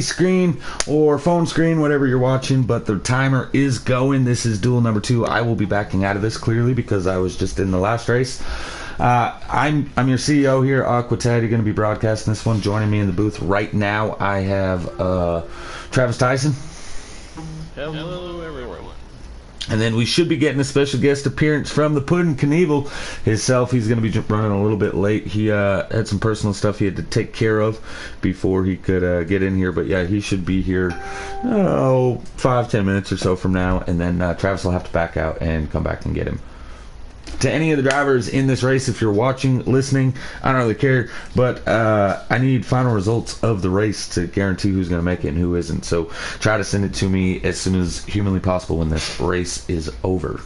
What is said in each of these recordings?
screen or phone screen, whatever you're watching, but the timer is going. This is duel number 2. I will be backing out of this clearly because I was just in the last race. I'm your CEO here, Aquatad. You're going to be broadcasting this one. Joining me in the booth right now, I have Travis Tyson. Hello, everyone. And then we should be getting a special guest appearance from the Puddin' Knievel himself. He's going to be running a little bit late. He had some personal stuff he had to take care of before he could get in here. But yeah, he should be here 5-10 minutes or so from now. And then Travis will have to back out and come back and get him. To any of the drivers in this race, if you're watching, listening, I don't really care, but I need final results of the race to guarantee who's going to make it and who isn't. So try to send it to me as soon as humanly possible when this race is over.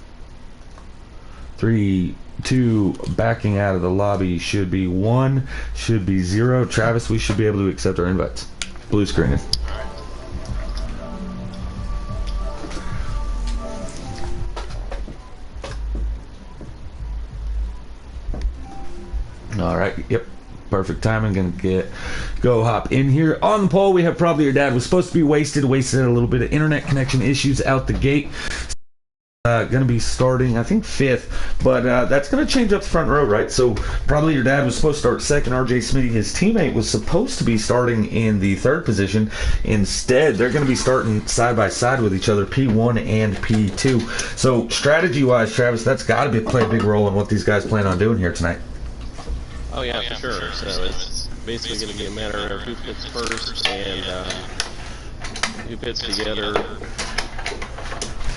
3, 2, backing out of the lobby should be 1, should be 0. Travis, we should be able to accept our invites. Blue screening. All right, yep, perfect timing. Gonna go hop in here. On the pole, we have Probably Your Dad. Was supposed to be wasted a little bit of internet connection issues out the gate. Gonna be starting, I think, 5th, but that's gonna change up the front row, right? So Probably Your Dad was supposed to start 2nd. RJ Smitty, his teammate, was supposed to be starting in the 3rd position. Instead, they're gonna be starting side by side with each other, P1 and P2. So strategy-wise, Travis, that's got to play a big role in what these guys plan on doing here tonight. Oh yeah, for sure. So it's basically going to be a matter of who pits first and who pits together,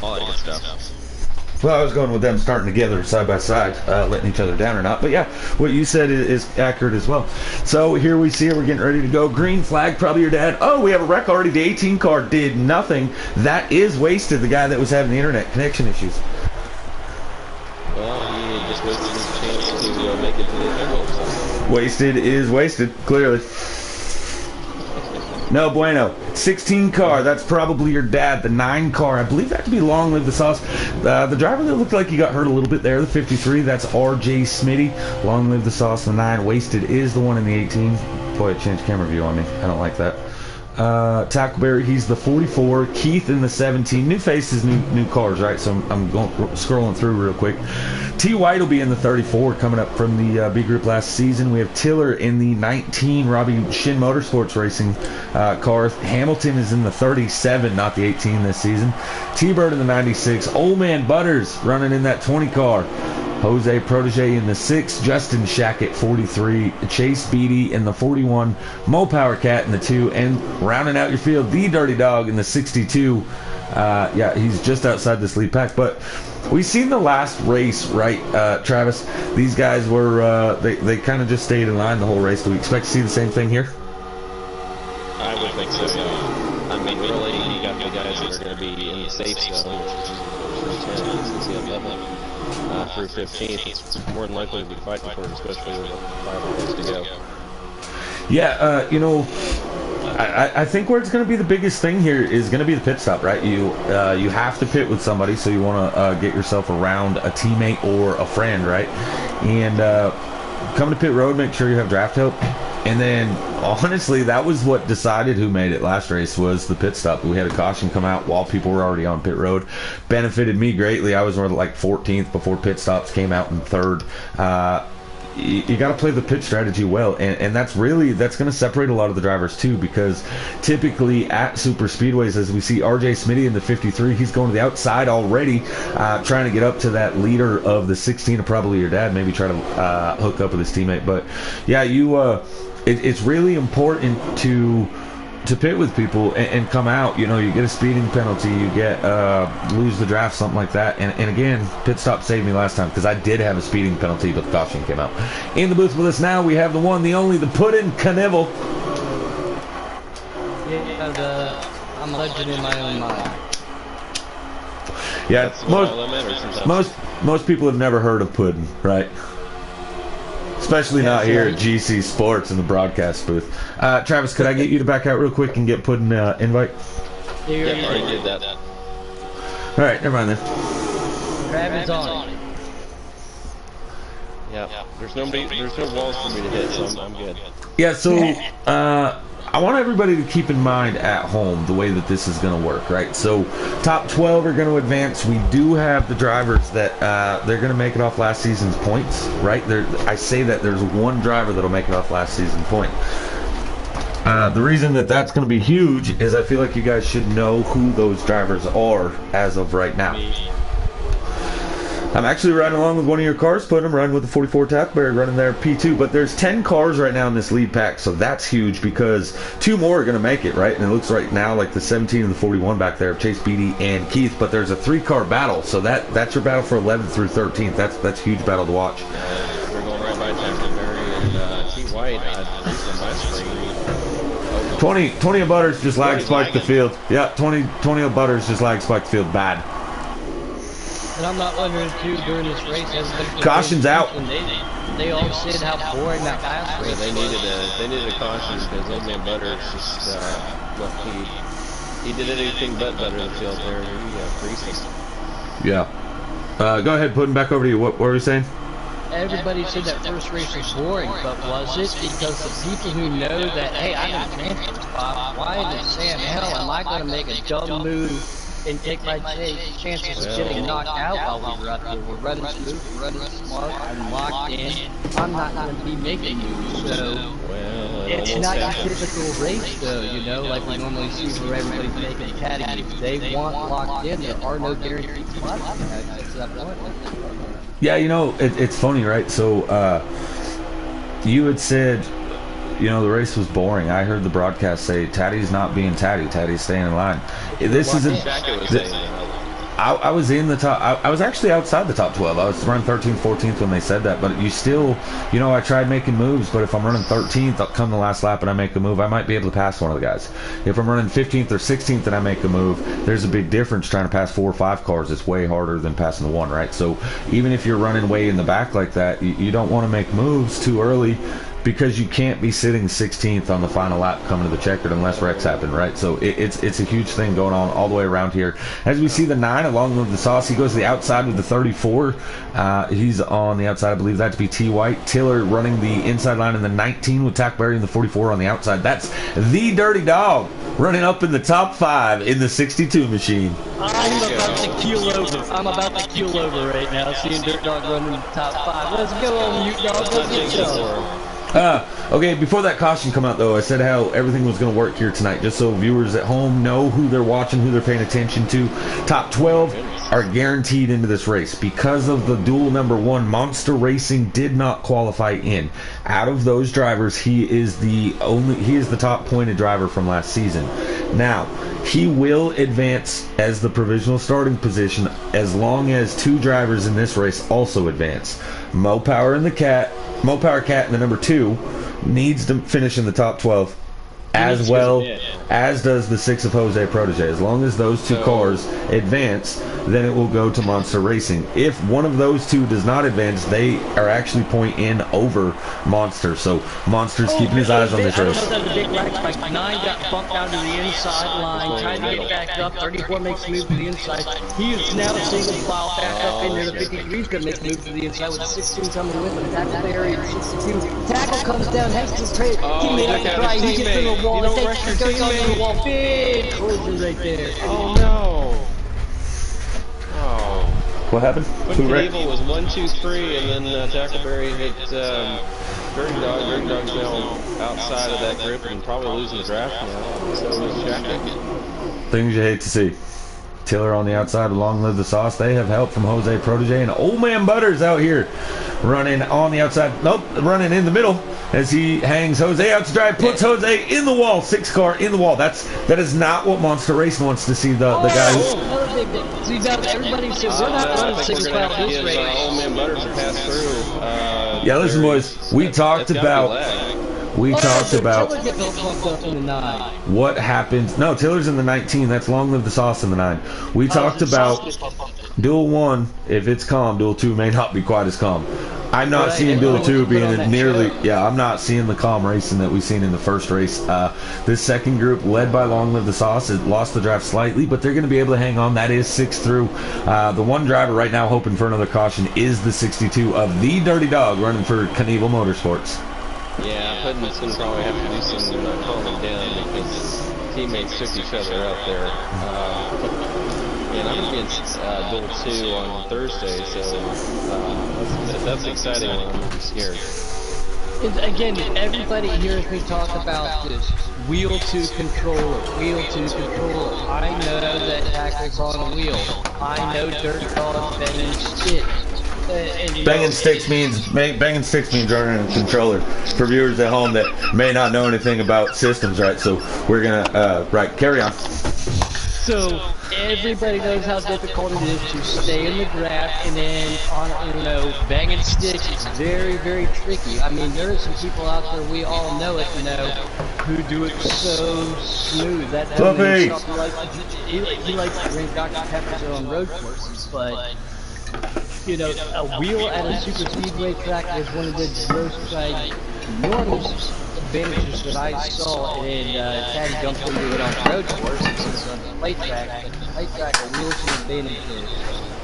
all that good stuff. Well, I was going with them starting together side by side, letting each other down or not. But yeah, what you said is accurate as well. So here we see it. We're getting ready to go. Green flag, Probably Your Dad. Oh, we have a wreck already. The 18 car did nothing. That is Wasted, the guy that was having the internet connection issues. Well, he just wasted his chance to make it to the final. Wasted is wasted, clearly. No bueno. 16 car, that's Probably Your Dad. The 9 car, I believe that could be Long Live the Sauce. The driver that looked like he got hurt a little bit there, the 53, that's RJ Smitty. Long Live the Sauce, the 9. Wasted is the one in the 18. Boy, it changed camera view on me. I don't like that. Tackleberry, he's the 44. Keith in the 17. New faces, new cars, right? So I'm scrolling through real quick. T. White will be in the 34, coming up from the B group last season. We have Tiller in the 19, Robbie Shin Motorsports Racing car. Hamilton is in the 37, not the 18 this season. T-Bird in the 96. Old Man Butters running in that 20 car. Jose Protege in the 6, Justin Shackett 43, Chase Beatty in the 41, Mo Power Cat in the 2, and rounding out your field, the Dirty Dog in the 62. Yeah, he's just outside this lead pack. But we've seen the last race, right, Travis? These guys were, they kind of just stayed in line the whole race. Do we expect to see the same thing here? I would think so, yeah. I mean, really, you got the guys that are going to be in the safe zone, which is through 10, since the 11. Through 15th, it's more than likely to be fighting for it, especially with 5 hours to go. Yeah, you know, I think where it's going to be the biggest thing here is going to be the pit stop, right? You have to pit with somebody, so you want to get yourself around a teammate or a friend, right? And come to pit road, make sure you have draft help. And then, honestly, that was what decided who made it last race, was the pit stop. We had a caution come out while people were already on pit road. Benefited me greatly. I was like 14th before pit stops came out in 3rd. You got to play the pit strategy well, and that's going to separate a lot of the drivers too, because typically at super speedways, as we see RJ Smitty in the 53, he's going to the outside already, trying to get up to that leader of the 16 of Probably Your Dad, maybe try to hook up with his teammate. But yeah, it's really important to pit with people and come out. You know, you get a speeding penalty, you get lose the draft, something like that. And again, pit stop saved me last time because I did have a speeding penalty, but the caution came out. In the booth with us now, we have the one, the only, the Puddin' Knievel. Yeah, I'm a legend in my own mind. Yeah, most people have never heard of Puddin', right? Especially not here at GC Sports in the broadcast booth. Travis, could I get you to back out real quick and get Puddin' invite? Yeah, I already did that. All right, never mind then. Travis on it. Yeah, there's no walls for me to hit, so I'm good. Yeah, so I want everybody to keep in mind at home the way that this is going to work, right? So top 12 are going to advance. We do have the drivers that they're going to make it off last season's points, right? I say that there's one driver that'll make it off last season's point. The reason that that's going to be huge is I feel like you guys should know who those drivers are as of right now. I'm actually riding along with one of your cars, I'm riding with the 44 Tackleberry, running there P2, but there's 10 cars right now in this lead pack, so that's huge because 2 more are going to make it, right? And it looks right now like the 17 and the 41 back there, Chase Beatty and Keith, but there's a 3-car battle, so that's your battle for 11th through 13th. That's a huge battle to watch. We're going right by Tackleberry and T. White. At least on my screen. 20 of Butters just lag spiked the field. Yeah, 20 of Butters just lag spiked the field bad. And I'm not wondering too during this race. Caution's out. They all said how boring that last race. Yeah, they needed a caution because old man Butters just he did anything but butter the field there. He freezes. Yeah. Go ahead, putting back over to you. What were you saying? Everybody said that first race was boring, but was it because the people who know that, hey, I'm in the transfer spot, why in the Sam hell am I going to make a dumb move and take my chances of getting knocked out while we were up there? We're running smooth, we're running smart, I'm locked in, I'm not going to be making moves, so it's not a typical race though, you know, like we normally see where everybody's making caddy moves. They want locked in, there are no guaranteed spots to that point. Yeah, you know, it's funny, right? So, you had said, you know, the race was boring. I heard the broadcast say, Taddy's not being Taddy. Taddy's staying in line. This isn't... I was in the top... I was actually outside the top 12. I was running 13th, 14th when they said that. But you still... You know, I tried making moves, but if I'm running 13th, I'll come the last lap and I make a move, I might be able to pass one of the guys. If I'm running 15th or 16th and I make a move, there's a big difference trying to pass 4 or 5 cars. It's way harder than passing the one, right? So even if you're running way in the back like that, you don't want to make moves too early, because you can't be sitting 16th on the final lap coming to the checkered unless wrecks happen, right? So it's a huge thing going on all the way around here. As we see the 9 along with the Sauce, he goes to the outside with the 34. He's on the outside, I believe that to be T. White. Tiller running the inside line in the 19 with Tackleberry and the 44 on the outside. That's the Dirty Dog running up in the top 5 in the 62 machine. I'm about to keel over. I'm about to keel over right now, seeing Dirt Dog running in the top 5. Let's go on, Mute Dog. Let's get going. Okay, before that caution come out, though, I said how everything was going to work here tonight, just so viewers at home know who they're watching, who they're paying attention to. Top 12 are guaranteed into this race. Because of the duel number 1, Monster Racing did not qualify in. Out of those drivers, he is the top pointed driver from last season. Now, he will advance as the provisional starting position as long as 2 drivers in this race also advance. Mopower Cat in the number 2 needs to finish in the top 12, as well as does the 6 of Jose Protege. As long as those 2 cars advance, then it will go to Monster Racing. If one of those 2 does not advance, they are actually point in over Monster. So Monster's keeping his eyes on this race. That was a big wreck. 9 got bumped down to the inside line, trying to get back up. 34 makes a move to the inside. He is now single file back up in there. The 53's going to make a move to the inside with the 16 coming with him. Tackleberry at 62. Tackle comes down, has his trade. Teammate on the right. He gets in the wall. It takes goes on the wall. Big collision right there. Oh no. Oh. What happened? Knievel was 1, 2, 3, and then Tackleberry hit Dirty Dog. Dirty Dog's now outside of that grip and probably losing the draft now. So is Jacket. Things you hate to see. Tiller on the outside, along with the Sauce. They have help from Jose Protege, and Old Man Butters out here running on the outside. Nope, running in the middle as he hangs Jose out to drive, puts Jose in the wall. 6 car in the wall. That is not what Monster Racing wants to see the guy. See, everybody says we're not running 6 file this race. Old Man Butters to pass through. Yeah, listen, boys. We talked about what happens. No, Tiller's in the 19. That's Long Live the Sauce in the 9. We talked about Duel 1. If it's calm, Duel 2 may not be quite as calm. I'm not seeing Duel 2 being nearly... Yeah, I'm not seeing the calm racing that we've seen in the first race. This second group, led by Long Live the Sauce, has lost the draft slightly, but they're going to be able to hang on. That is 6 through. The one driver right now hoping for another caution is the 62 of the Dirty Dog running for Knievel Motorsports. Yeah, Puddin's going to probably have to do some calming down. teammates took each other out there. And I'm going to be in duel 2 on Thursday, so that's exciting. I'm going to be scared. Again, everybody hears me talk about this wheel to controller, wheel to controller. I know that tackle's on a wheel. I know dirt calls banging stick. Banging sticks means running a controller. For viewers at home that may not know anything about systems, right? So we're gonna right, carry on. So everybody knows how difficult it is to stay in the draft, and then on banging sticks is very, very tricky. I mean, there are some people out there, we all know it, who do it so smooth. That Fluffy! He likes to drink Dr. Peppers on road courses, but a wheel at a super speedway track was one of the most enormous advantages that I saw in Caddy jumped into it on road courses. It's on the plate track, but the plate track, a wheel's an advantage there.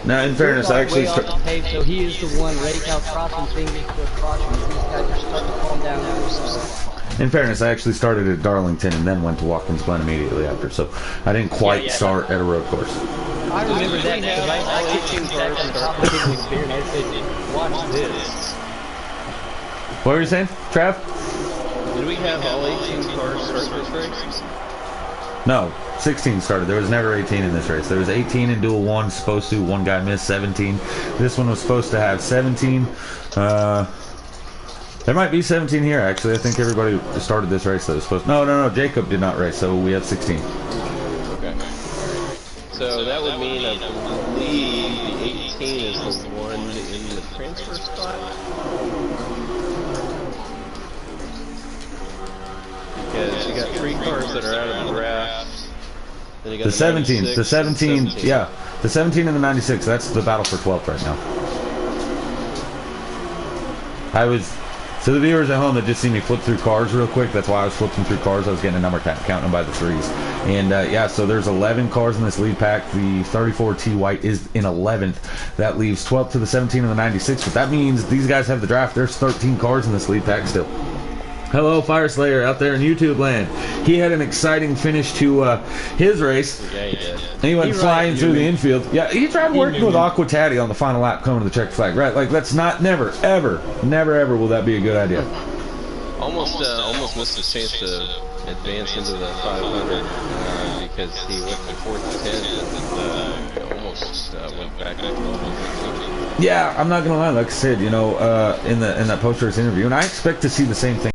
Now, in fairness, I actually so he is the one right out crossing fingers for a caution. These guys are starting to calm down there. So. In fairness, I actually started at Darlington and then went to Watkins Glen immediately after, so I didn't quite start at a road course. I remember that because I kicked 2 cars on top of his beer and I said, watch this. What were you saying, Trav? Did we have all 18 cars start this race? No, 16 started. There was never 18 in this race. There was 18 in duel 1, supposed to. One guy missed 17. This one was supposed to have 17. There might be 17 here, actually. I think everybody started this race that was supposed to. No. Jacob did not race, so we have 16. Okay. So that would mean, I believe, the 18 is the one in the transfer spot. Because you got 3 cars that are out of the draft. Then you got The 17, 96, the 17, 17. yeah. The 17 and the 96, that's the battle for 12th right now. So the viewers at home that just see me flip through cars real quick, that's why I was flipping through cars. I was getting a number counting them by the 3s. And so there's 11 cars in this lead pack. The 34 T White is in 11th. That leaves 12th to the 17 and the 96. But that means these guys have the draft. There's 13 cars in this lead pack still. Hello, Fire Slayer out there in YouTube land. He had an exciting finish to his race. Yeah, he did. And he went flying through the infield. Yeah, he tried working with Aqua Tatty on the final lap coming to the check flag. Right, like that's never, ever will that be a good idea. Almost missed his chance to advance into the 500 because he went from 4th to 10th and almost went back to 12th. Yeah, I'm not gonna lie. Like I said, in that post-race interview, and I expect to see the same thing.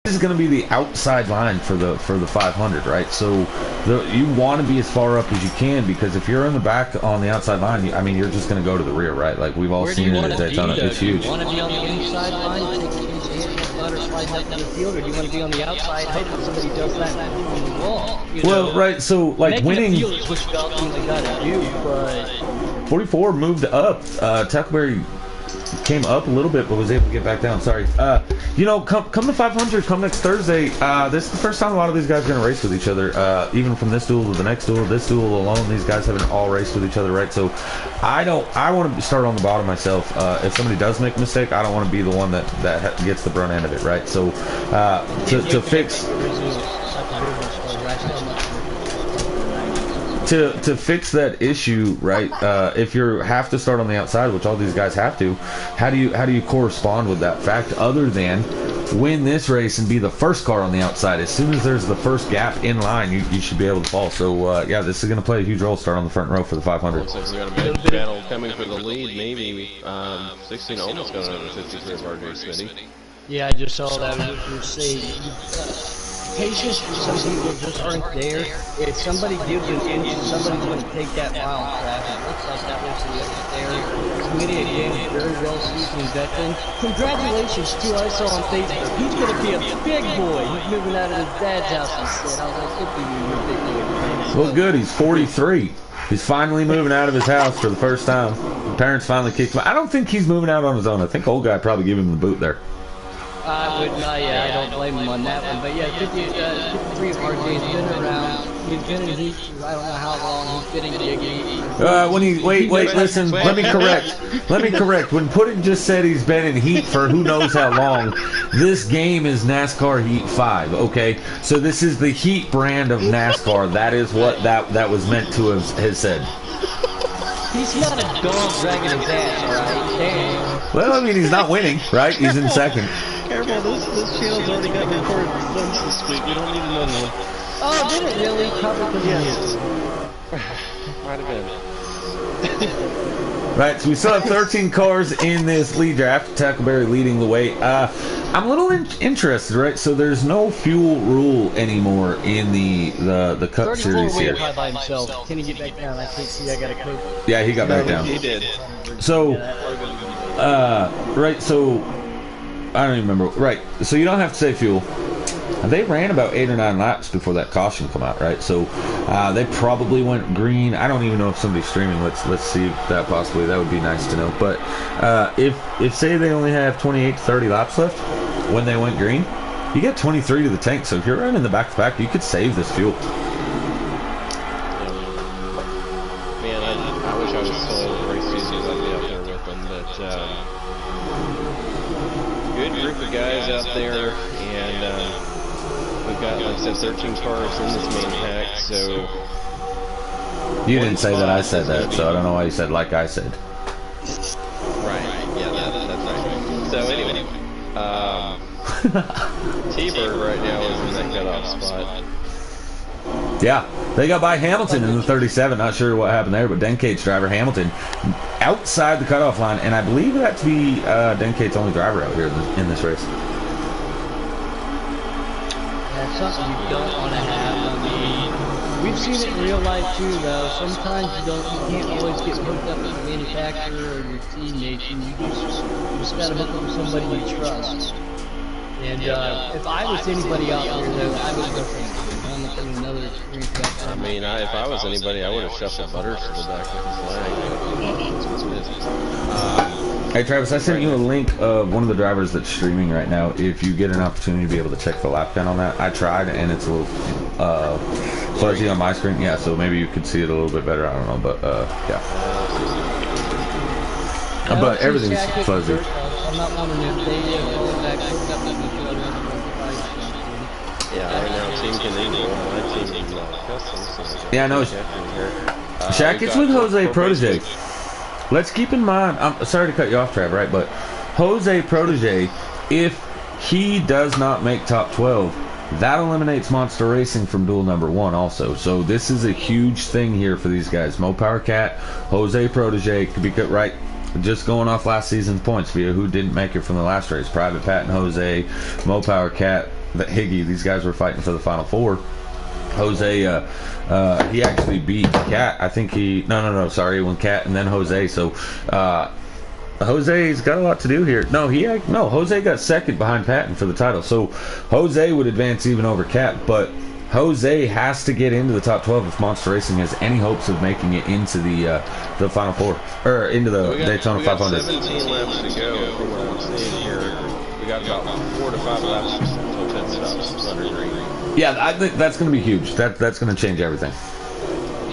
This is going to be the outside line for the 500, right? So you want to be as far up as you can, because if you're in the back on the outside line, you're just going to go to the rear, right? Like we've all seen it at Daytona. It's huge. Do you want to be on the inside line, take a chance of hitting the butt or sliding up in the field, or do you want to be on the outside, hoping somebody does that on the wall? Well, right. So like winning. Making a field is what you ultimately got to do, but 44 moved up. Tackleberry came up a little bit, but was able to get back down. Sorry. Come to 500, come next Thursday. This is the first time a lot of these guys are going to race with each other. Even from this duel to the next duel, this duel alone, these guys haven't all raced with each other, right? So I want to start on the bottom myself. If somebody does make a mistake, I don't want to be the one that gets the brunt end of it, right? So to fix. To fix that issue, right? If you have to start on the outside, which all these guys have to, how do you correspond with that fact other than win this race and be the first car on the outside? As soon as there's the first gap in line, you should be able to fall. So this is going to play a huge role. Start on the front row for the 500. Looks like we got a big battle coming for the lead. Maybe 16 almost going over 53 of RJ Smitty. yeah, I just saw that. We're saying patience for some people just aren't there. If somebody gives an inch, somebody's going to take that mile of traffic. It looks like that was the other there. Smitty again, very well seasoned veteran. Congratulations too, I saw on Facebook. He's going to be a big boy. He's moving out of his dad's house, he said. I was like, good for you, you're a big boy. Well, good. He's 43. He's finally moving out of his house for the first time. The parents finally kicked him out. I don't think he's moving out on his own. I think old guy probably gave him the boot there. I don't blame him on that one. But yeah, 53 of RJ's been around. He's been in heat for I don't know how long. He's been in gigging. When he wait, listen. Let me correct. When Puddin just said he's been in heat for who knows how long, this game is NASCAR Heat 5. Okay, so this is the Heat brand of NASCAR. That is what that was meant to have said. He's not a dog dragging his ass, alright? Damn. Well, I mean, he's not winning, right? He's in second. Careful, this channel's already got recorded once this week. We don't need another one. Oh, did it really? Probably Yes. Might have been. Right, so we still have 13 cars in this lead draft. Tackleberry leading the way. I'm a little interested, right? So there's no fuel rule anymore in the Cup Series here. By himself. Can he get back down? I can't see. I got a coach. Yeah, he got back down. He did. So, right, so I don't even remember. Right, so you don't have to say fuel. They ran about 8 or 9 laps before that caution come out, right? So they probably went green. I don't even know if somebody's streaming. Let's see if that possibly. That would be nice to know. But if say they only have 28 to 30 laps left when they went green, you get 23 to the tank. So if you're running the back-to-back, you could save this fuel. Man, I wish I was still in the race season. I'd be out there with them. But good group of guys out there, and we've got, like I said, 13 cars in this main pack, so... You didn't say that I said that, so I don't know why you said like I said. Right, yeah, that's right. So anyway, T-Bird right now is in that cutoff spot. Yeah, they got by Hamilton in the 37. Not sure what happened there, but Denkate's driver, Hamilton, outside the cutoff line, and I believe that to be Denkate's only driver out here in this race. That's something you don't want to have. I mean, we've seen it in real life too, though. Sometimes you can't always get hooked up with the manufacturer or your teammates, and you just got to hook up with somebody you trust. And if I was anybody out there, though, I would go for another experience. I mean, if I was anybody, I would have shuffled Butters to the back with his flag. Hey Travis, I sent you a link of one of the drivers that's streaming right now. If you get an opportunity to be able to check the lap count on that, I tried and it's a little fuzzy on my screen. Yeah, so maybe you could see it a little bit better. I don't know, but yeah. But everything's fuzzy. I'm not wondering if they go back hooked up with each other. Yeah, right now Team Canadian, my team is Customs. Yeah, I know. Shaq, it's with Jose Protege. Let's keep in mind, I'm sorry to cut you off, Trav, right? But Jose Protege, if he does not make top 12, that eliminates Monster Racing from duel number 1 also. So this is a huge thing here for these guys. Mo Power Cat, Jose Protege, could be good, right? Just going off last season's points via who didn't make it from the last race. Private Pat and Jose, Mo Power Cat, Higgy, these guys were fighting for the Final Four. Jose, he actually beat Cat. I think no, sorry, when Cat and then Jose. So, Jose's got a lot to do here. No, Jose got second behind Patton for the title. So, Jose would advance even over Cat, but Jose has to get into the top 12 if Monster Racing has any hopes of making it into the Final Four or into the Daytona 500. 17 laps to go from what I'm seeing here. We got about 4 to 5 laps until 10 stops under green. Yeah, I think that's going to be huge. That's going to change everything.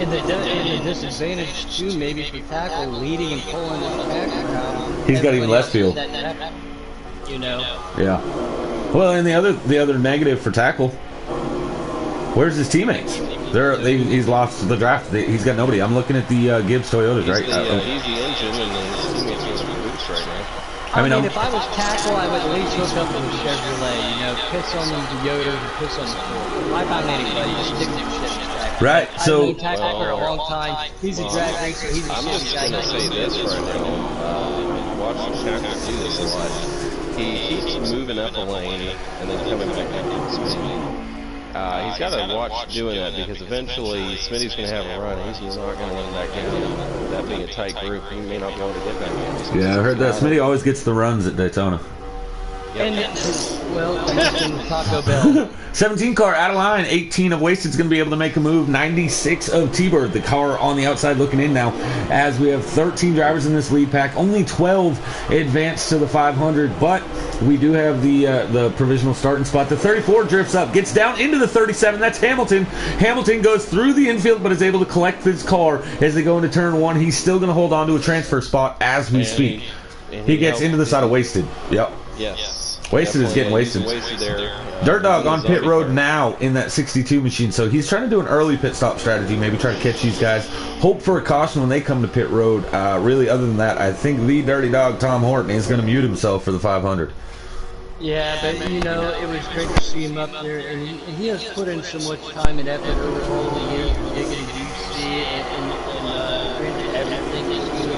And the disadvantage too, maybe for Tackle leading and pulling this back around. He's got even less fuel. You know. Yeah. Well, and the other negative for Tackle. Where's his teammates? He's lost the draft. He's got nobody. I'm looking at the Gibbs Toyotas, right? He's the engine, and his teammates are the boots right now. I mean, if I was Tackle, I would at least hook up with a Chevrolet. You know, piss on the Toyotas and piss on the Ford. If I found anybody, just stick with the Chevy. Right. So I've known Tackle for a long time. He's a drag racer. He's a I'm just going to say this right now. Watching Tackle do this a lot. He keeps moving up a lane and then coming back down to Smitty. He's got to watch doing that because eventually Smitty's going to have a run. He's not going to let him back down. That being a tight group, he may not be able to get back down. yeah, I heard that Smitty always gets the runs at Daytona. And, well, mention Taco Bell. 17 car out of line, 18 of Wasted's going to be able to make a move, 96 of T-Bird, the car on the outside looking in now, as we have 13 drivers in this lead pack, only 12 advanced to the 500, but we do have the provisional starting spot. The 34 drifts up, gets down into the 37, that's Hamilton. Hamilton goes through the infield, but is able to collect his car as they go into turn one. He's still going to hold on to a transfer spot as we speak. He gets into the side of Wasted. Yep. Yes. Wasted is getting wasted. Dirt Dog on pit road now in that 62 machine, so he's trying to do an early pit stop strategy, maybe try to catch these guys. Hope for a caution when they come to pit road. Really, other than that, I think the Dirty Dog, Tom Horton, is going to mute himself for the 500. Yeah, but you know, it was great to see him up there, and he has put in so much time and effort over all the years, digging DC and Cringe, everything is good.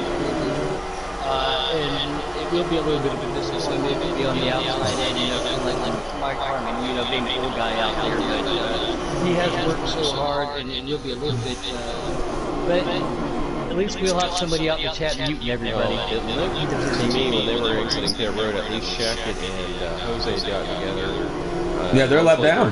And it will be a little bit of a business, so maybe be on the outside end, you know, kind of like Mike Harmon, you know, being the old guy out there, but he has worked so hard, and it will be a little bit, but at least we'll have somebody out in the chat muting everybody. It looked to me when they were exiting pit road, at least Shackett and Jose got together. Yeah, they're left down.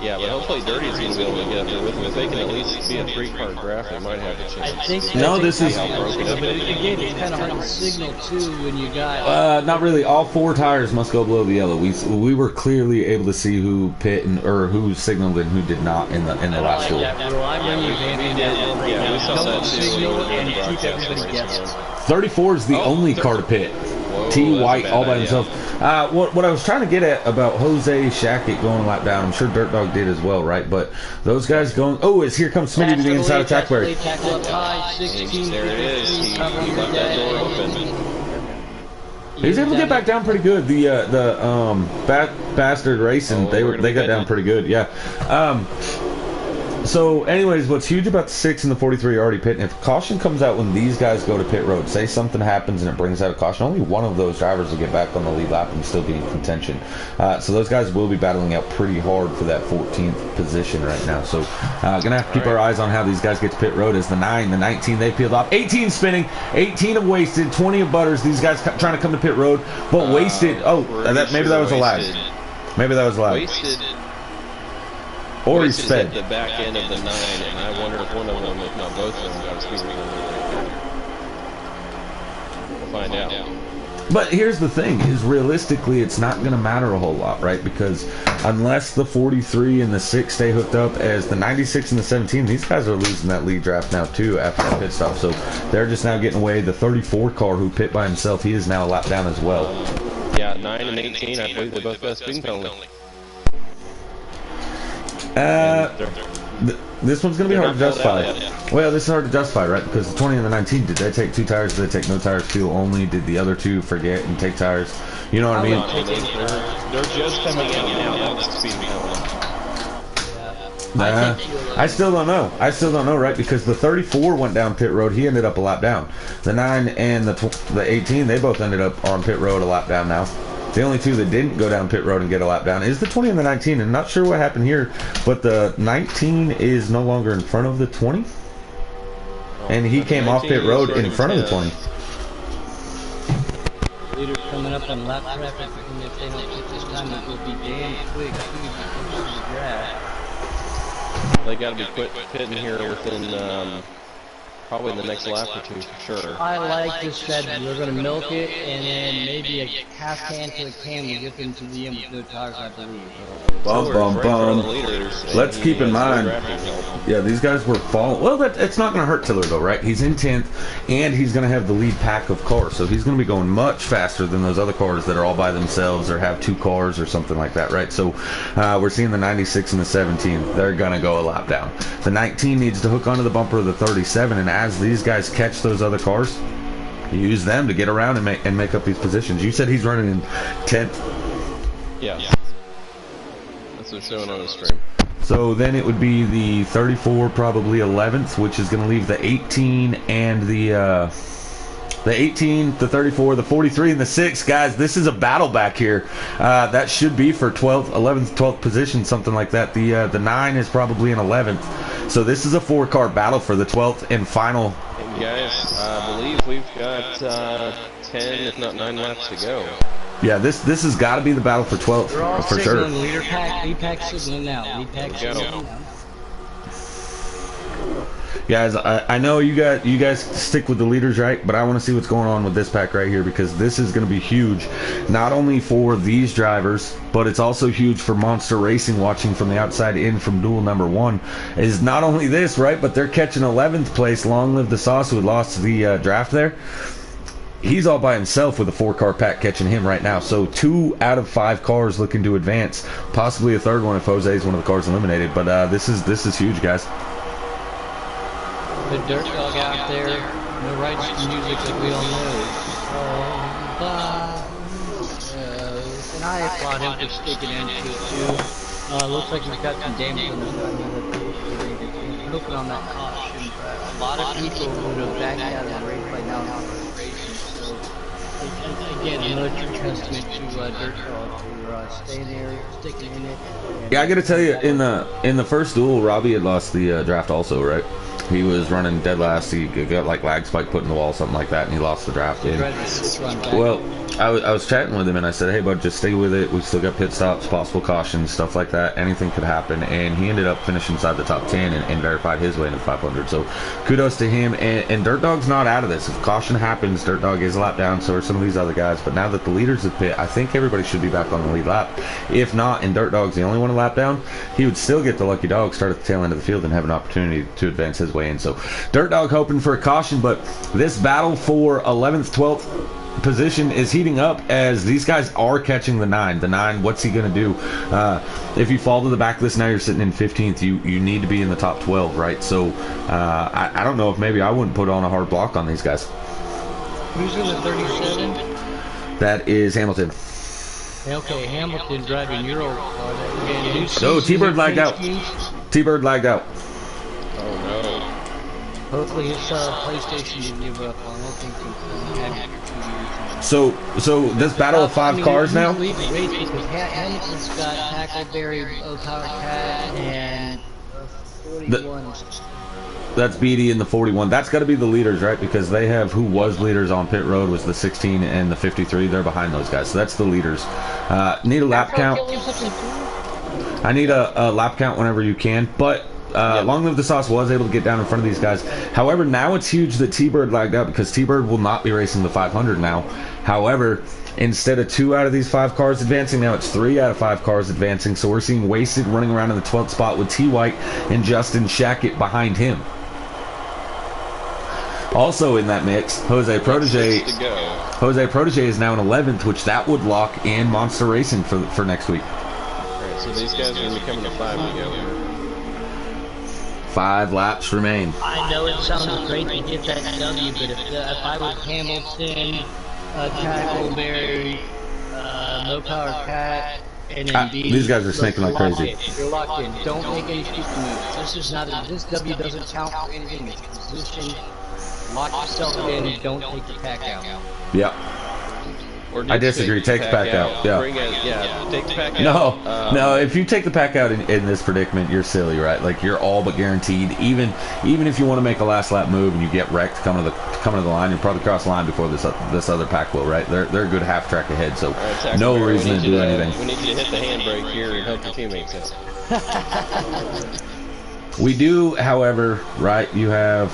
Yeah, but hopefully Dirty's going to be able to get up there with them. If they can at least be a three-car draft, they might have a chance. I think no, this is... But again, it's kind of hard to signal, too, when you got... not really. All four tires must go below the yellow. We were clearly able to see who pit or who signaled and who did not in the last duel. We saw that signal and keep everybody guessing. 34 is the only car to pit. T. White all by himself. What I was trying to get at about Jose Shackett going a lap down, I'm sure Dirt Dog did as well, right? But those guys going... Oh, here comes Smitty to the inside of Tackberry. There it is. He left that door open. He was able to get back down pretty good. The Bastard Racing, they got down pretty good, yeah. So, anyways, what's huge about the 6 and the 43 are already pitting. If caution comes out when these guys go to pit road, say something happens and it brings out a caution, only one of those drivers will get back on the lead lap and still be in contention. So those guys will be battling out pretty hard for that 14th position right now. So, gonna have to keep our eyes on how these guys get to pit road. As the 9, the 19, they peeled off. 18 spinning, 18 of Wasted, 20 of Butters. These guys trying to come to pit road, but Wasted. Maybe that was a lag. Maybe that was a lag. Wasted. Or he's sped. The back end of the 9, and I wonder if one of them, if not both of them, got a speed limit. We'll find out. But here's the thing: is realistically, it's not going to matter a whole lot, right? Because unless the 43 and the 6 stay hooked up, as the 96 and the 17, these guys are losing that lead draft now too after that pit stop. So they're just now getting away. The 34 car who pit by himself, he is now a lap down as well. Yeah, 9 and 18, I believe they both got a speeding penalty. This one's going to be hard to justify. Well, this is hard to justify, right? Because the 20 and the 19, did they take 2 tires? Did they take no tires, fuel only? Did the other 2 forget and take tires? You know what I mean? They're just coming out now. That's the speeding penalty. I still don't know. Right? Because the 34 went down pit road. He ended up a lap down. The 9 and the 18, they both ended up on pit road a lap down now. The only 2 that didn't go down pit road and get a lap down is the 20 and the 19. And not sure what happened here, but the 19 is no longer in front of the 20. And he came off pit road in front of the 20. Leaders coming up on lap traffic, and if they don't take this time, it will be damn quick. They got to be pitting here within probably the next lap or 2 for sure. I like this strategy. We're going to milk it, and then maybe a half can to a can will get them to the end with no tires, I believe. Bum. Let's keep in mind, yeah, these guys were falling. Well, it's not going to hurt Tiller though, right? He's in 10th, and he's going to have the lead pack of cars, so he's going to be going much faster than those other cars that are all by themselves or have 2 cars or something like that, right? So we're seeing the 96 and the 17. They're going to go a lap down. The 19 needs to hook onto the bumper of the 37, and as these guys catch those other cars, use them to get around and make up these positions. You said he's running in 10th. Yeah. That's what they're showing on the stream. So then it would be the 34, probably 11th, which is going to leave the 18 and the 18, the 34, the 43, and the 6. Guys, this is a battle back here. That should be for 12th, 11th, 12th position, something like that. The 9 is probably in 11th. So this is a 4-car battle for the 12th and final. And guys, I believe we've got 10, if not 9 laps to go. Yeah, this has got to be the battle for 12th They're all for sure. signaling lead pack signaling now. Lead pack signaling now. Guys, I know you guys stick with the leaders, right? But I want to see what's going on with this pack right here, because this is going to be huge, not only for these drivers, but it's also huge for Monster Racing watching from the outside in from duel number 1. Is not only this, right? But they're catching 11th place. Long live the Sauce, who had lost the draft there. He's all by himself with a 4-car pack catching him right now. So 2 out of 5 cars looking to advance, possibly a third one if Jose is one of the cars eliminated. But this is huge, guys. The dirt dog out there, no rights to music like we all know. And I applaud him for sticking into it too. Looks like he's got some damage on his looking on that caution, but a lot of people would have backed out of the race by now. So again, another true testament to dirt dog for staying there, sticking in it. Yeah, I got to tell you, in the first duel, Robbie had lost the draft also, right? He was running dead last. He got like lag spike put in the wall, something like that, and he lost the draft. Well, I was chatting with him, and I said, hey, bud, just stay with it. We still got pit stops, possible cautions, stuff like that. Anything could happen. And he ended up finishing inside the top 10 and verified his way into 500. So kudos to him. And Dirt Dog's not out of this. If caution happens, Dirt Dog is a lap down, so are some of these other guys. But now that the leaders have pit, I think everybody should be back on the lead lap. If not, and Dirt Dog's the only one to lap down, he would still get the lucky dog, start at the tail end of the field, and have an opportunity to advance his way in. So Dirt Dog hoping for a caution, but this battle for 11th, 12th position is heating up as these guys are catching the 9. The 9, what's he going to do? If you fall to the back of this, now you're sitting in 15th. You need to be in the top 12, right? So I don't know if maybe I wouldn't put on a hard block on these guys. Who's in the 37? That is Hamilton. Okay, Hamilton driving your old car. No, T-Bird lagged out. T-Bird lagged out. Oh no. Hopefully his PlayStation didn't give up. I don't think he can have it for 2 years. So this battle of 5 cars now? Hamilton's got Tackleberry, Power Cat, and 41. That's Beatty in the 41. That's got to be the leaders, right? Because they have who was leaders on pit road was the 16 and the 53. They're behind those guys. So that's the leaders. Need a lap count. I need a lap count whenever you can. But Long Live the Sauce was able to get down in front of these guys. However, now it's huge that T-Bird lagged out because T-Bird will not be racing the 500 now. However, instead of 2 out of these 5 cars advancing, now it's 3 out of 5 cars advancing. So we're seeing Wasted running around in the 12th spot with T-White and Justin Shackett behind him. Also in that mix, Jose Protege is now in 11th, which that would lock in Monster Racing for next week. Alright, so these guys are going to be coming to 5 together. 5 laps remain. I know it sounds great to get that W, but if I was Hamilton, Tackleberry, No Power Cat, and then these guys are snaking like crazy. You're locked in. Don't make any stupid moves. This W doesn't count for anything. It's position. Lock yourself in and don't take the pack out. Yep. I disagree. Take the pack out. Yeah. Take the pack out. No. If you take the pack out in this predicament, you're silly, right? Like you're all but guaranteed. Even if you want to make a last lap move and you get wrecked coming to the line, you'll probably cross the line before this other pack will, right? They're a good half track ahead, so no reason to do anything. We need you to hit the handbrake here and help your teammates out. We do, however, right? You have.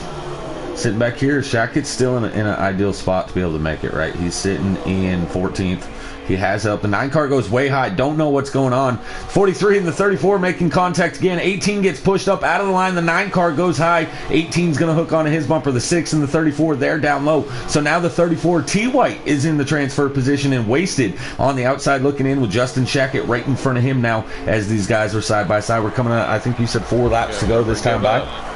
Sitting back here, Shackett's still in an ideal spot to be able to make it, right? He's sitting in 14th. He has help. The 9 car goes way high. Don't know what's going on. 43 and the 34 making contact again. 18 gets pushed up out of the line. The 9 car goes high. 18's going to hook onto his bumper. The 6 and the 34, they're down low. So now the 34, T-White, is in the transfer position and Wasted on the outside looking in with Justin Shackett right in front of him now as these guys are side by side. We're coming out, I think you said 4 laps to go this time by.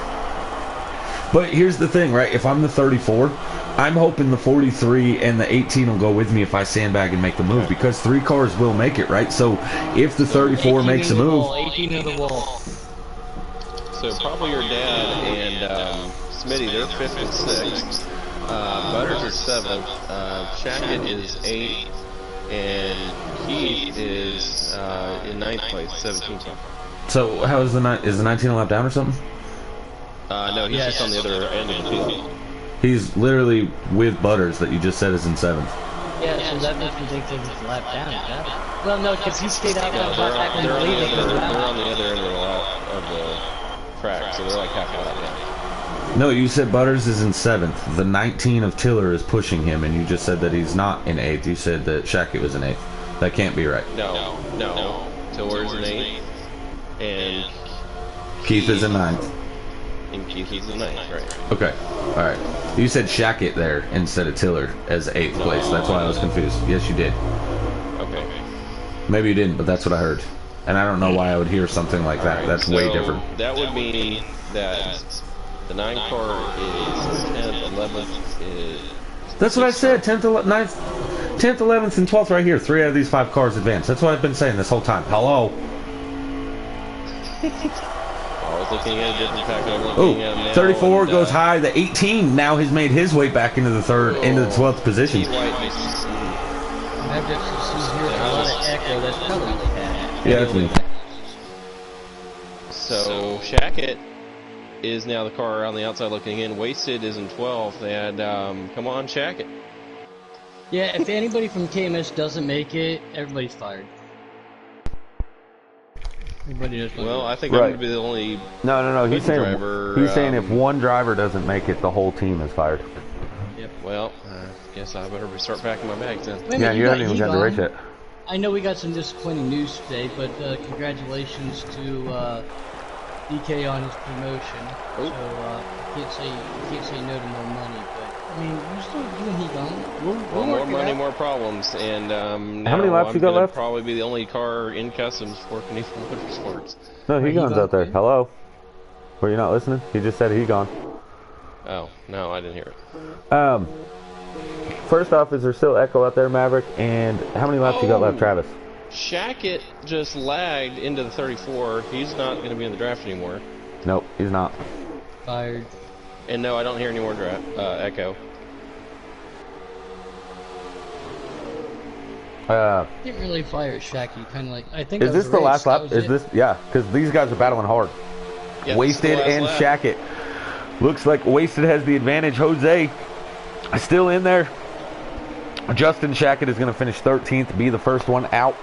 But here's the thing, right? If I'm the 34, I'm hoping the 43 and the 18 will go with me if I sandbag and make the move, because 3 cars will make it, right? So if the 34 makes a move... 18 of the wall. So probably your dad and Smitty, they're 5th and 6th. Butters are 7th. Shackett is 8th. And Keith is in 9th place, 17th. So how is the 19 a lap down or something? No, he's just on the other end of the field. He's literally with Butters that you just said is in 7th. Yeah, so that makes me think that he's a lap down. Well, no, because he stayed out Yeah, there back when the lead. they're on the other end of the track, so they're like half a lap down. No, you said Butters is in 7th. The 19 of Tiller is pushing him, and you just said that he's not in 8th. You said that Shackett was in 8th. That can't be right. No. Tiller's in 8th, and Keith is in 9th. And Keith is in 9th, right? Okay, all right. You said Shackett there instead of Tiller as 8th place. That's why I was confused. Yes, you did. Okay. Maybe you didn't, but that's what I heard. And I don't know why I would hear something like that. Right, That's so way different. That would mean that the 9 car is 10th, 11th is... That's what I said. 10th, 9th, 10th, 11th, and 12th right here. 3 out of these 5 cars advance. That's what I've been saying this whole time. Hello. I was looking at a different pack. Oh, 34 goes high. The 18 now has made his way back into the 12th position. I've just heard a lot of echo. That's probably bad. Yeah, that's me. So Shackett is now the car on the outside looking in. Wasted is in 12th, and come on, Shackett. Yeah, if anybody from KMS doesn't make it, everybody's fired. Everybody knows. Well, I think I'm going to be the only. No. He's saying driver, he's saying if one driver doesn't make it, the whole team is fired. Yep. Well, I guess I better start packing my bags then. Yeah, you haven't even got to race yet. I know we got some disappointing news today, but congratulations to DK on his promotion. Oh. So can't say no to more money, but I mean, we're still doing he gone. We'll More money, more problems, and how many laps you got left? Probably be the only car in customs for Canadian Motorsports. No, he gone's out there. Hello. Were you not listening? He just said he gone. Oh no, I didn't hear it. First off, is there still echo out there, Maverick? And how many laps you got left, Travis? Shackett just lagged into the 34. He's not going to be in the draft anymore. Nope, he's not. Fired. And no, I don't hear any more echo. Didn't really fire Shacky. Kind of like I think. Is this the last lap? Is this? Yeah, because these guys are battling hard. Yep, Wasted and lap. Shackett. Looks like Wasted has the advantage. Jose still in there. Justin Shackett is going to finish 13th, be the first one out.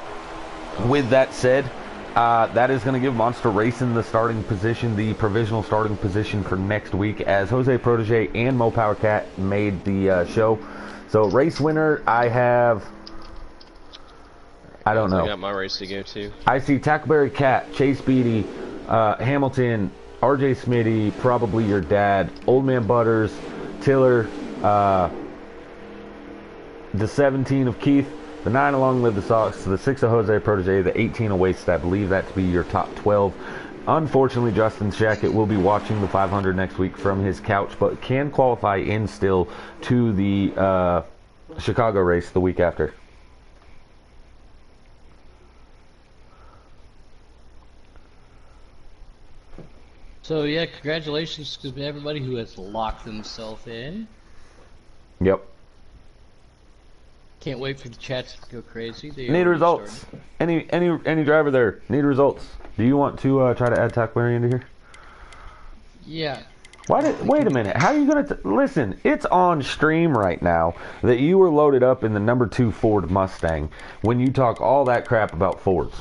With that said, that is going to give Monster Racing the starting position, the provisional starting position for next week, as Jose Protege and Mo Power Cat made the show. So race winner, I don't know. I got my race to go to. I see Tackleberry Cat, Chase Beatty, Hamilton, RJ Smitty, probably your dad, Old Man Butters, Tiller, the 17 of Keith, the 9 of Long Live the Sox, the 6 of Jose Protege, the 18 of Wasted. I believe that to be your top 12. Unfortunately, Justin Shackett will be watching the 500 next week from his couch, but can qualify in still to the Chicago race the week after. So yeah, congratulations to everybody who has locked themselves in. Yep. Can't wait for the chats to go crazy. Need results. Any driver there? Need results. Do you want to try to add Tackleberry into here? Yeah. Wait a minute. How are you gonna listen? It's on stream right now that you were loaded up in the number 2 Ford Mustang when you talk all that crap about Fords.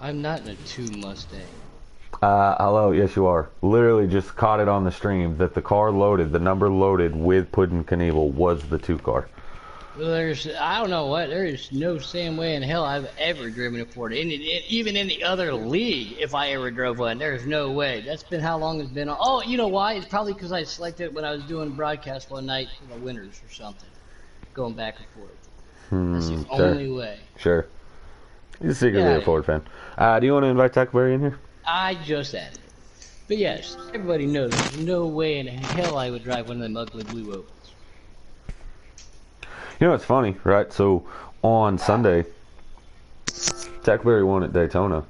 I'm not in a 2 Mustang. Hello, yes you are. Literally just caught it on the stream that the car loaded, the number loaded with Puddin' Knievel was the 2 car. I don't know what, there is no same way in hell I've ever driven a Ford. Even in the other league, if I ever drove one, there's no way. That's been how long it's been on. Oh, you know why? It's probably because I selected it when I was doing broadcast one night for the winners or something. Going back and forth. That's the only way. Sure. You're secretly a Ford fan. Do you want to invite Tackleberry in here? I just added it. But yes, everybody knows there's no way in hell I would drive one of them ugly blue opals. You know, it's funny, right? So, on Sunday, Tackleberry won at Daytona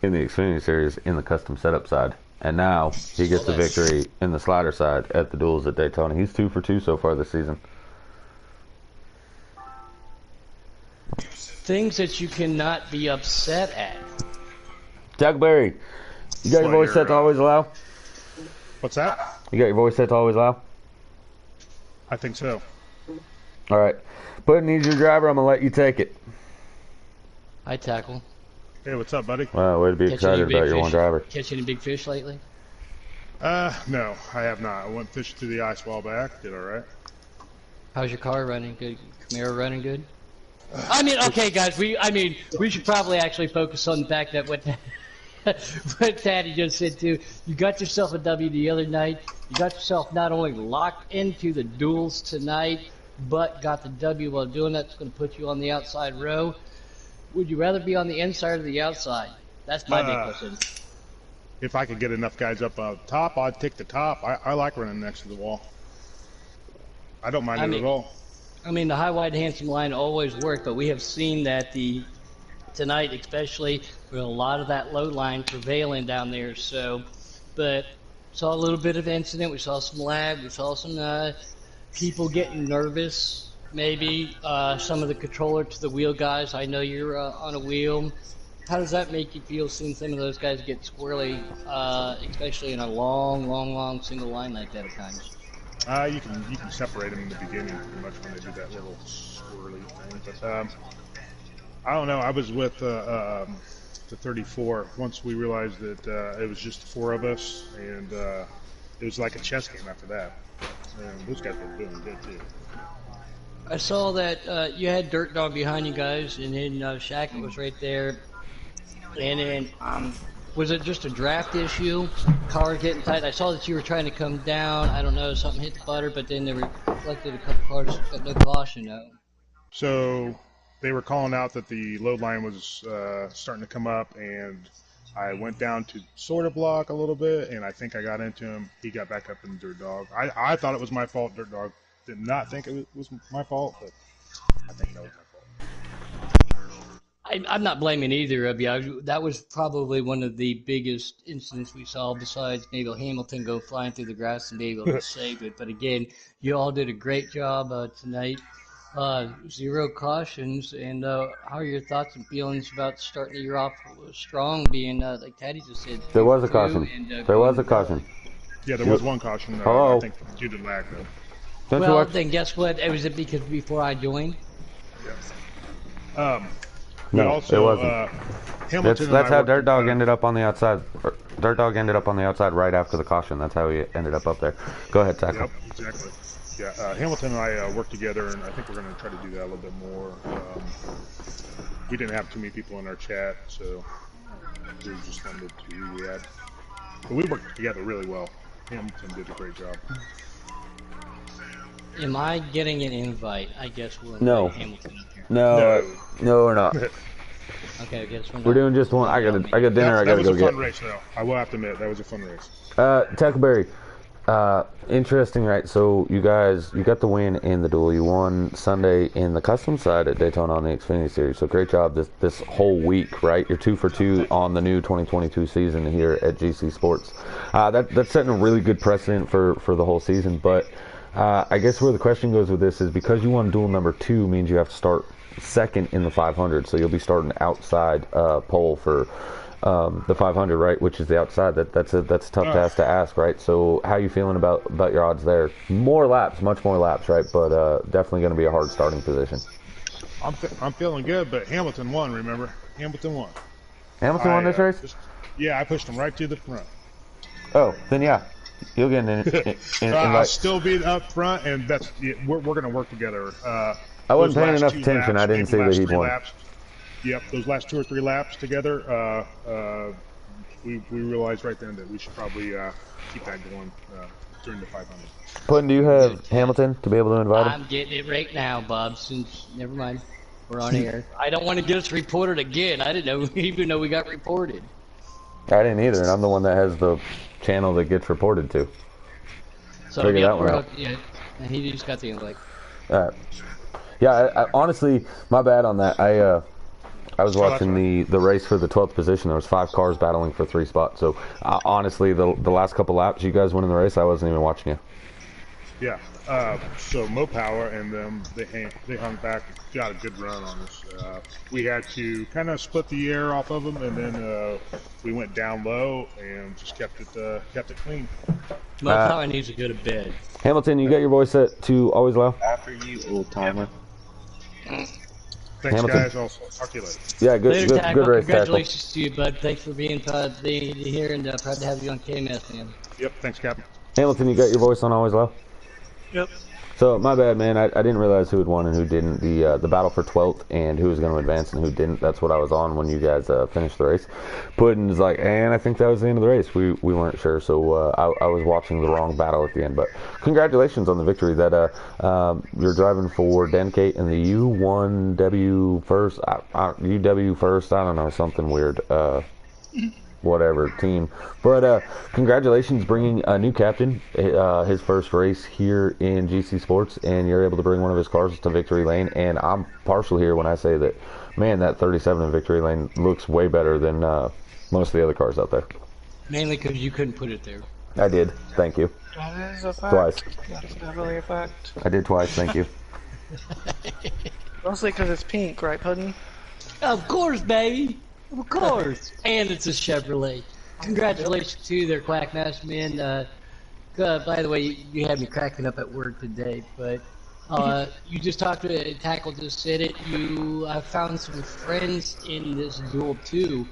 in the Xfinity Series in the custom setup side. And now, he gets the victory in the slider side at the duels at Daytona. He's 2 for 2 so far this season. Things that you cannot be upset at. Tackleberry, you got your voice set to always allow? What's that? You got your voice set to always loud? I think so. All right. Puddin needs your driver. I'm going to let you take it. I tackle. Hey, what's up, buddy? Wow, way to be excited about your one driver. Catch any big fish lately? No, I have not. I went fishing through the ice a while back. Did all right. How's your car running? Good. Camaro running good? I mean, okay, guys. We should probably actually focus on the fact that what Taddy just said too. You got yourself a W the other night. You got yourself not only locked into the duels tonight, but got the W while doing that. It's going to put you on the outside row. Would you rather be on the inside or the outside? That's my big question. If I could get enough guys up on top, I'd take the top. I like running next to the wall. I don't mind it at all. I mean, the high, wide, handsome line always worked, but we have seen that tonight, especially with a lot of that low line prevailing down there. So, but saw a little bit of incident. We saw some lag. We saw some people getting nervous. Maybe some of the controller to the wheel guys. I know you're on a wheel. How does that make you feel seeing some of those guys get squirrely, especially in a long single line like that at times? You can separate them in the beginning pretty much when they do that little swirly thing. But I don't know. I was with the 34 once we realized that it was just the 4 of us, and it was like a chess game after that. And those guys were doing good too. I saw that you had Dirt Dog behind you guys, and then Shaq was right there. And then, was it just a draft issue? Car getting tight? I saw that you were trying to come down. I don't know, something hit the butter, but then they reflected a couple cars, got no caution, though. So they were calling out that the load line was starting to come up, and I went down to sort of block a little bit, and I think I got into him. He got back up in Dirt Dog. I thought it was my fault. Dirt Dog did not think it was my fault, but I think that was my fault. I'm not blaming either of you. That was probably one of the biggest incidents we saw, besides maybe Hamilton go flying through the grass and be able to save it. But again, you all did a great job tonight. 0 cautions. And how are your thoughts and feelings about starting the year off strong, being like Taddy just said? There was a caution. There was a caution. Yeah, there was one caution. I think due to lag, though. Well, then guess what? Was it because before I joined? Yeah. No, also, it wasn't. Hamilton that's how Dirt Dog ended up on the outside. Dirt Dog ended up on the outside right after the caution. That's how he ended up there. Go ahead, Tackle. Yep, exactly. Yeah, Hamilton and I worked together, and I think we're going to try to do that a little bit more. We didn't have too many people in our chat, so we were just limited to who we had. But we worked together really well. Hamilton did a great job. Am I getting an invite? I guess we'll No. invite Hamilton up here. No, we're not. Okay, I guess we're not. We're doing just one. I got dinner. I got to go get. That was a fun race, though. I will have to admit, that was a fun race. Tackleberry, interesting, right? So you guys, you got the win in the duel. You won Sunday in the custom side at Daytona on the Xfinity Series. So great job this whole week, right? You're 2 for 2 on the new 2022 season here at GC Sports. That's setting a really good precedent for the whole season. But I guess where the question goes with this is because you won duel number 2 means you have to start second in the 500. So you'll be starting outside pole for the 500, right? Which is the outside. That's a tough task to ask, right? So how you feeling about your odds there? More laps, much more laps, right? But definitely going to be a hard starting position. I'm feeling good, but Hamilton won. Remember, Hamilton won. Hamilton won this race? Yeah, I pushed him right to the front. Oh, then yeah, you'll get an invite. I'll still be up front, and we're going to work together. I wasn't paying enough attention. I didn't see that he won. Yep, those last 2 or 3 laps together, we realized right then that we should probably keep that going during the 500. Puddin, do you have Hamilton to be able to invite him? I'm getting it right now, Bob, since, never mind, we're on air. I don't want to get us reported again. I didn't even know we got reported. I didn't either, and I'm the one that has the channel that gets reported to. So, figure that one out. Yeah, and he just got the invite. All right. Yeah, I honestly, my bad on that. I was watching the race for the 12th position. There was 5 cars battling for 3 spots. So honestly, the last couple laps, you guys winning the race, I wasn't even watching you. Yeah. So Mo Power and them, they hung back, got a good run on us. We had to kind of split the air off of them, and then we went down low and just kept it clean. My power needs to go to bed. Hamilton, you got your voice set to always low? After you, old timer. Thanks, Hamilton. guys. I'll talk to you later. Yeah, Later, good Tackle. race, Congratulations to you, bud. Thanks for being here and proud to have you on KMS, man. Yep. Thanks, Captain. Hamilton, you got your voice on always low? Yep. So, my bad, man. I didn't realize who had won and who didn't. The battle for 12th and who was going to advance and who didn't. That's what I was on when you guys finished the race. Puddin's like, and I think that was the end of the race. We weren't sure, so I was watching the wrong battle at the end. But congratulations on the victory. That you're driving for Denkate in the U1W first, UW first. I don't know, something weird. Whatever team, but congratulations bringing a new captain, his first race here in GC Sports, and you're able to bring one of his cars to victory lane. And I'm partial here when I say that, man, that 37 in victory lane looks way better than most of the other cars out there. Mainly because you couldn't put it there. I did, thank you. That is a fact. Twice. That's definitely a fact. I did twice, thank you. Mostly because it's pink, right, Puddin? Of course, baby. Of course. And it's a Chevrolet. Congratulations to their Quackmaster, man. By the way, you had me cracking up at work today, but you just talked to Tackle, just said it. I found some friends in this duel too.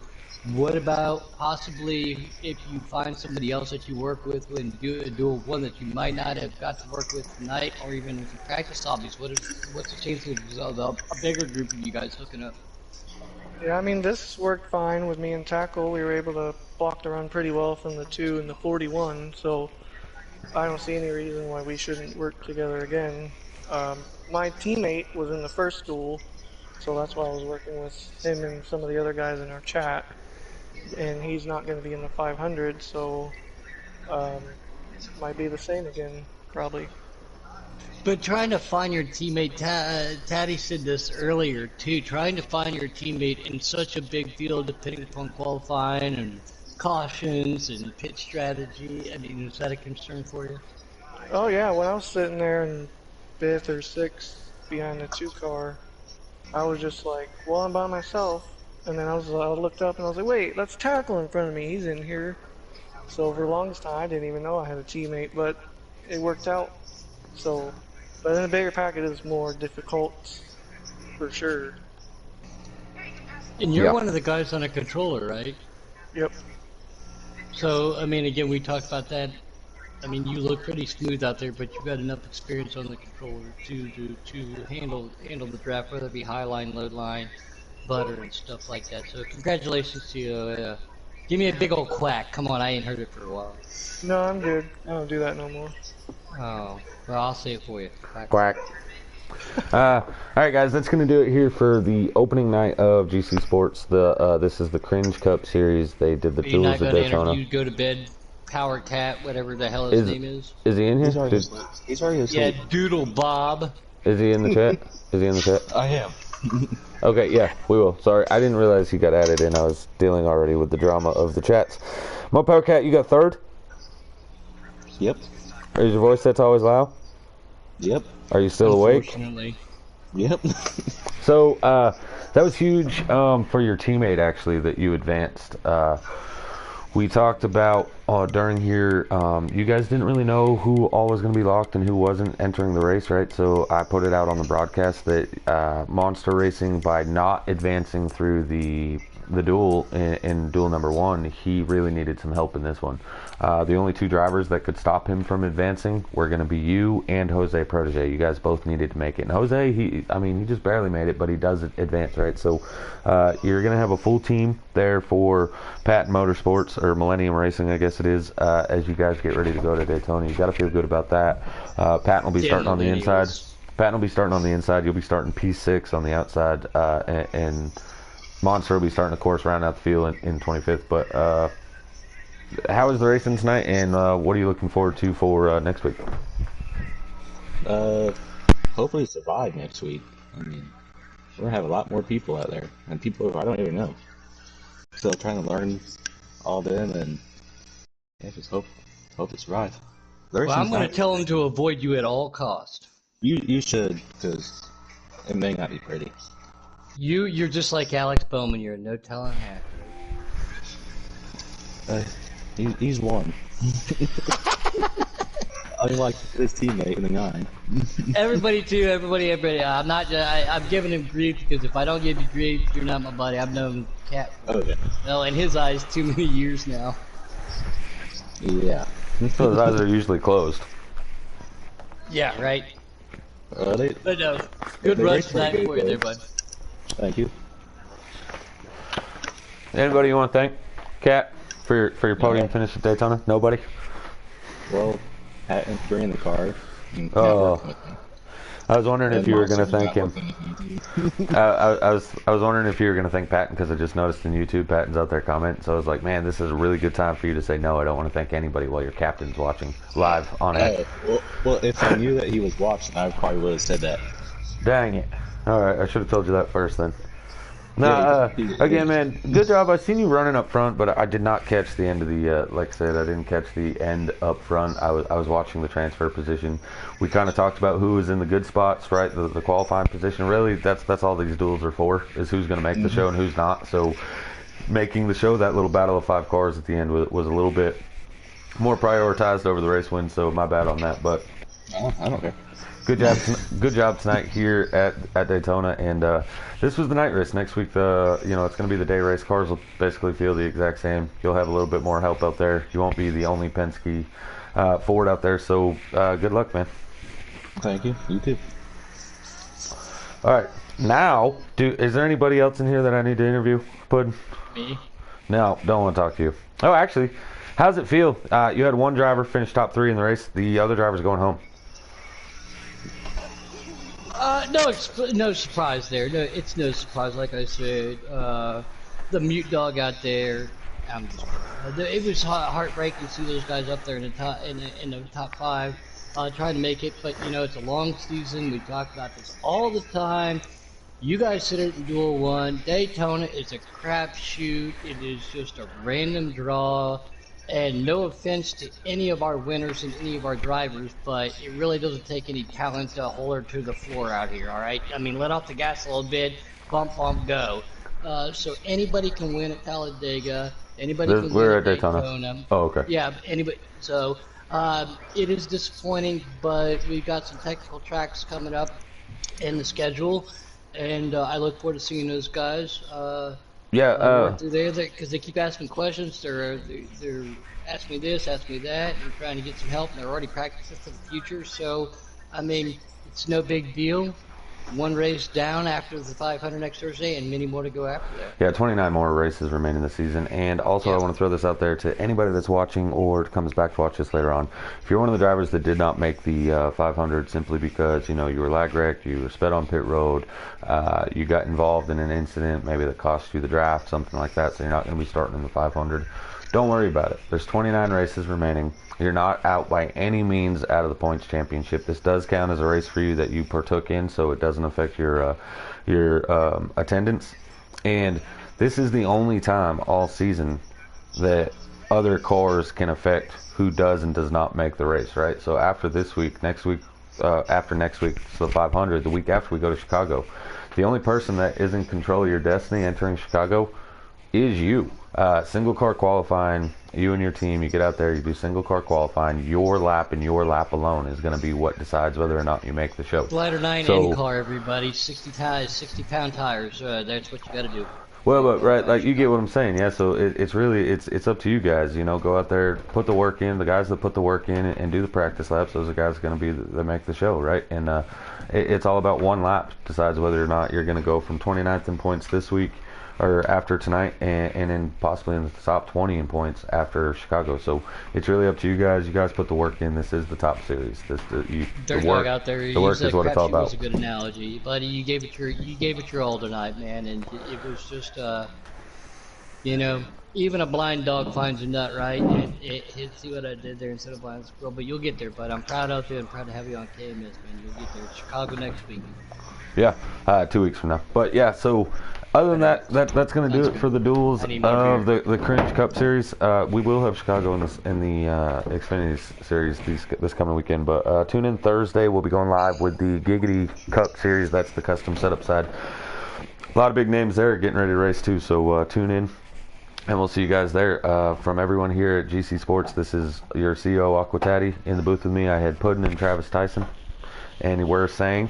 What about possibly if you find somebody else that you work with and do a duel one that you might not have got to work with tonight, or even if you practice hobbies? What's the chance of a bigger group of you guys hooking up? Yeah, I mean, this worked fine with me and Tackle. We were able to block the run pretty well from the 2 and the 41, so I don't see any reason why we shouldn't work together again. My teammate was in the first duel, so that's why I was working with him and some of the other guys in our chat, and he's not going to be in the 500, so might be the same again, probably. But trying to find your teammate, Taddy said this earlier too, trying to find your teammate in such a big field depending upon qualifying and cautions and pit strategy, I mean, is that a concern for you? Oh yeah, when I was sitting there in 5th or 6th behind the 2 car, I was just like, well, I'm by myself. And then I looked up and I was like, wait, that's Tackle in front of me, he's in here. So for the longest time I didn't even know I had a teammate, but it worked out. So, but in a bigger pack it is more difficult, for sure. And you're one of the guys on a controller, right? Yep. So, I mean, again, we talked about that. I mean, you look pretty smooth out there, but you've got enough experience on the controller to handle the draft, whether it be high line, low line, butter, and stuff like that. So, congratulations to you. Give me a big old quack. Come on, I ain't heard it for a while. No, I'm good. I don't do that no more. Oh, well, I'll say it for you. Quack. Quack. Alright guys, that's going to do it here for the opening night of GC Sports. This is the Cringe Cup Series. They did the Duels at Daytona. You go to bed, Power Cat, whatever the hell his name is. Is he in here? He's already asleep. Yeah, Doodle Bob. Is he in the chat? Is he in the chat? I am. Okay, yeah, we will. Sorry, I didn't realize he got added in. I was dealing already with the drama of the chats. Mo Power Cat, you got 3rd? Yep. Is your voice set to always loud? Yep. Are you still awake? Yep. So, that was huge for your teammate, actually, that you advanced. We talked about during here, you guys didn't really know who all was going to be locked and who wasn't entering the race, right? So I put it out on the broadcast that Monster Racing, by not advancing through the duel in duel number 1, he really needed some help in this one. The only 2 drivers that could stop him from advancing were going to be you and Jose Protege. You guys both needed to make it. And Jose, he just barely made it, but he does advance, right? So you're going to have a full team there for Pat Motorsports, or Millennium Racing, I guess it is, as you guys get ready to go to Daytona. You got to feel good about that. Pat will be starting on the inside. Pat will be starting on the inside. You'll be starting P6 on the outside, and Monster will be starting the course round out the field in 25th. But how is the racing tonight, and what are you looking forward to for next week? Hopefully survive next week. I mean, we're gonna have a lot more people out there, and people I don't even know. So trying to learn all them, and yeah, just hope to survive. Well, I'm gonna tell them to avoid you at all cost. You should, because it may not be pretty. You're just like Alex Bowman. You're a no talent hacker. He's one. Unlike his teammate in the 9. Everybody too, everybody. I'm giving him grief because if I don't give you grief, you're not my buddy. I've known Cat for, well, in his eyes, too many years now. Yeah. So his eyes are usually closed. Yeah, right. They, But no, good rush tonight for you there, bud. Thank you. Anybody you want to thank, Cat, for your podium finish at Daytona? Nobody? Well, Pat bringing the car. Oh. I was wondering if you were going to thank him. I was wondering if you were going to thank Patton because I just noticed in YouTube Patton's out there commenting. So I was like, man, this is a really good time for you to say no. I don't want to thank anybody while your captain's watching live on it. Well, if I knew that he was watching, I probably would have said that. Dang it! All right, I should have told you that first then. No, again, man, good job. I seen you running up front, but I did not catch the end of the. Like I said, I didn't catch the end up front. I was watching the transfer position. We kind of talked about who was in the good spots, right? The qualifying position. Really, that's all these duels are for, is who's going to make the show and who's not. So, making the show, that little battle of 5 cars at the end was a little bit more prioritized over the race win. So my bad on that, but I don't care. Good job tonight here at Daytona, and this was the night race. Next week, it's going to be the day race. Cars will basically feel the exact same. You'll have a little bit more help out there. You won't be the only Penske Ford out there. So good luck, man. Thank you. You too. All right, now, is there anybody else in here that I need to interview, Puddin? Me? No, don't want to talk to you. Oh, actually, how's it feel? You had one driver finish top 3 in the race. The other driver's going home. No surprise there. No, it's no surprise. Like I said, the mute dog out there. It was heartbreaking to see those guys up there in the top 5, trying to make it. But it's a long season. We talk about this all the time. You guys sit it in Duel 1. Daytona is a crapshoot. It is just a random draw. And no offense to any of our winners and any of our drivers, but it really doesn't take any talent to hold her to the floor out here, all right? I mean, let off the gas a little bit, bump, go. So anybody can win at Talladega. Anybody can win at Daytona. Oh, okay. Yeah, anybody. So it is disappointing, but we've got some technical tracks coming up in the schedule, and I look forward to seeing those guys. Because they keep asking questions. They're asking me this, asking me that, and trying to get some help. And they're already practicing for the future. So, I mean, it's no big deal. One race down after the 500 next Thursday, and many more to go after that. Yeah, 29 more races remain in the season. And also, I want to throw this out there to anybody that's watching or comes back to watch this later on. If you're one of the drivers that did not make the 500 simply because, you were lag wrecked, you were sped on pit road, you got involved in an incident, maybe that cost you the draft, something like that, so you're not going to be starting in the 500, don't worry about it. There's 29 races remaining. You're not out by any means out of the points championship. This does count as a race for you that you partook in, so it doesn't affect your attendance. And this is the only time all season that other cars can affect who does and does not make the race, right? So after this week, after next week, so the 500, the week after we go to Chicago, the only person that is in control of your destiny entering Chicago is you. Single car qualifying, you and your team, you get out there, you do single car qualifying. Your lap and your lap alone is going to be what decides whether or not you make the show. Glider 9 Indy car, everybody. 60-pound tires. That's what you got to do. Well, but right, like you get what I'm saying, yeah. So it's really it's up to you guys. Go out there, put the work in. The guys that put the work in and do the practice laps, those are guys going to be that make the show, right? And it's all about one lap decides whether or not you're going to go from 29th in points this week or after tonight, and then possibly in the top 20 in points after Chicago. So it's really up to you guys. You guys put the work in. This is the top series. The work out there. The work is what it's all about. Was a good analogy, buddy. You gave it your all tonight, man, and it was just even a blind dog finds a nut, right? And see what I did there instead of blind squirrel. But you'll get there, bud. I'm proud of you. I'm proud to have you on KMS, man. You'll get there. Chicago next week. Yeah, 2 weeks from now. But yeah, so other than that's going to do it for the duels of the Cringe Cup Series. We will have Chicago in the Xfinity Series this coming weekend. But tune in Thursday. We'll be going live with the Giggity Cup Series. That's the custom setup side. A lot of big names there getting ready to race too. So tune in. And we'll see you guys there. From everyone here at GC Sports, this is your CEO, Aquatati. In the booth with me, I had Puddin and Travis Tyson. And we're saying,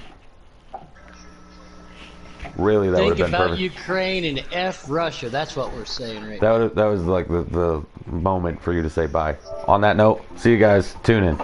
really, that would have Think been about perfect. Ukraine and F Russia. That's what we're saying right That was like the moment for you to say bye. On that note, see you guys. Tune in.